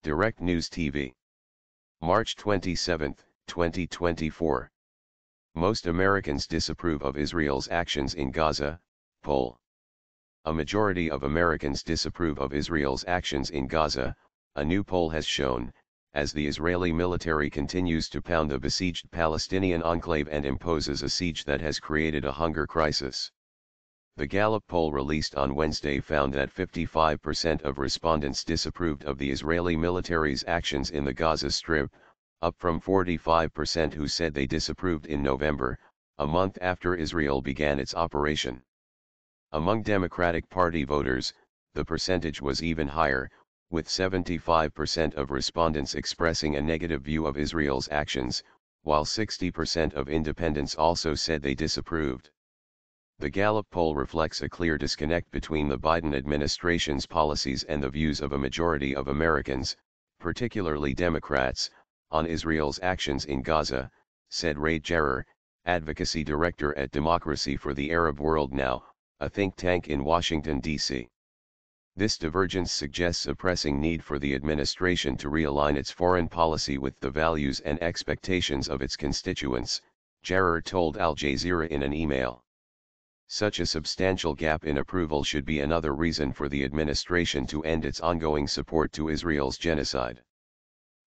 Direct News TV. March 27, 2024. Most Americans disapprove of Israel's actions in Gaza. Poll. A majority of Americans disapprove of Israel's actions in Gaza, a new poll has shown, as the Israeli military continues to pound the besieged Palestinian enclave and imposes a siege that has created a hunger crisis. The Gallup poll released on Wednesday found that 55% of respondents disapproved of the Israeli military's actions in the Gaza Strip, up from 45% who said they disapproved in November, a month after Israel began its operation. Among Democratic Party voters, the percentage was even higher, with 75% of respondents expressing a negative view of Israel's actions, while 60% of independents also said they disapproved. The Gallup poll reflects a clear disconnect between the Biden administration's policies and the views of a majority of Americans, particularly Democrats, on Israel's actions in Gaza, said Ray Jarrer, advocacy director at Democracy for the Arab World Now, a think tank in Washington, D.C. This divergence suggests a pressing need for the administration to realign its foreign policy with the values and expectations of its constituents, Jarrer told Al Jazeera in an email. Such a substantial gap in approval should be another reason for the administration to end its ongoing support to Israel's genocide.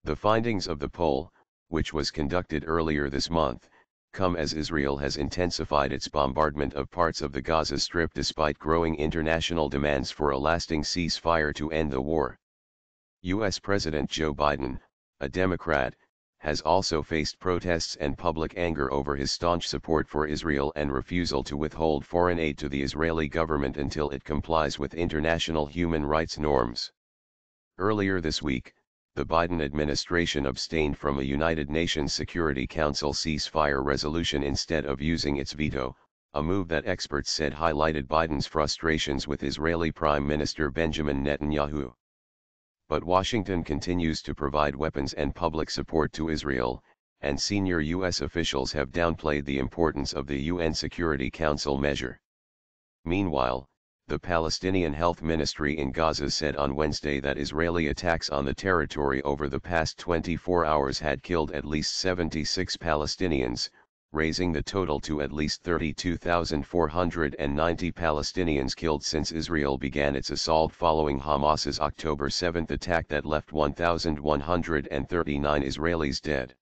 The findings of the poll, which was conducted earlier this month, come as Israel has intensified its bombardment of parts of the Gaza Strip despite growing international demands for a lasting ceasefire to end the war. U.S. President Joe Biden, a Democrat, has also faced protests and public anger over his staunch support for Israel and refusal to withhold foreign aid to the Israeli government until it complies with international human rights norms. Earlier this week, the Biden administration abstained from a United Nations Security Council ceasefire resolution instead of using its veto, a move that experts said highlighted Biden's frustrations with Israeli Prime Minister Benjamin Netanyahu. But Washington continues to provide weapons and public support to Israel, and senior U.S. officials have downplayed the importance of the UN Security Council measure. Meanwhile, the Palestinian Health Ministry in Gaza said on Wednesday that Israeli attacks on the territory over the past 24 hours had killed at least 76 Palestinians, raising the total to at least 32,490 Palestinians killed since Israel began its assault following Hamas's October 7 attack that left 1,139 Israelis dead.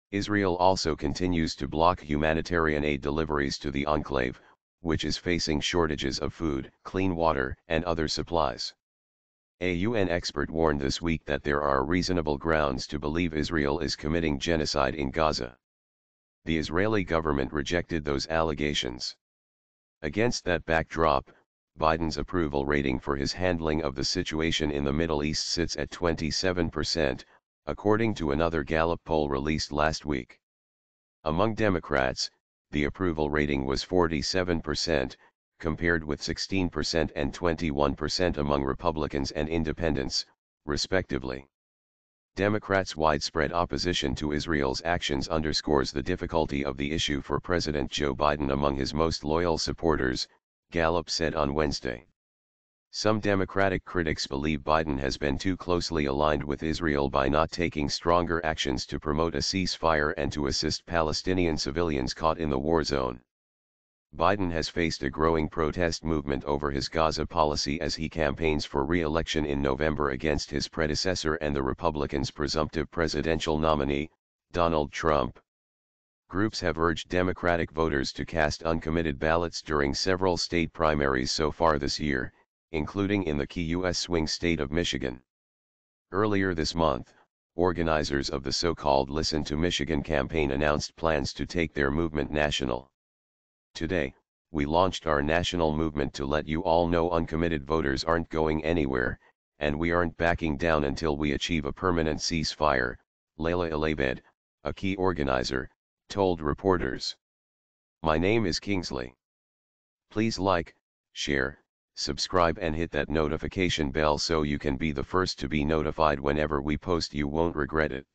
Israel also continues to block humanitarian aid deliveries to the enclave, which is facing shortages of food, clean water, and other supplies. A UN expert warned this week that there are reasonable grounds to believe Israel is committing genocide in Gaza. The Israeli government rejected those allegations. Against that backdrop, Biden's approval rating for his handling of the situation in the Middle East sits at 27%, according to another Gallup poll released last week. Among Democrats, the approval rating was 47%, compared with 16% and 21% among Republicans and Independents, respectively. Democrats' widespread opposition to Israel's actions underscores the difficulty of the issue for President Joe Biden among his most loyal supporters, Gallup said on Wednesday. Some Democratic critics believe Biden has been too closely aligned with Israel by not taking stronger actions to promote a ceasefire and to assist Palestinian civilians caught in the war zone. Biden has faced a growing protest movement over his Gaza policy as he campaigns for re-election in November against his predecessor and the Republicans' presumptive presidential nominee, Donald Trump. Groups have urged Democratic voters to cast uncommitted ballots during several state primaries so far this year, including in the key U.S. swing state of Michigan. Earlier this month, organizers of the so-called Listen to Michigan campaign announced plans to take their movement national. Today, we launched our national movement to let you all know uncommitted voters aren't going anywhere, and we aren't backing down until we achieve a permanent ceasefire, Layla Elabed, a key organizer, told reporters. My name is Kingsley. Please like, share, subscribe and hit that notification bell so you can be the first to be notified whenever we post. You won't regret it.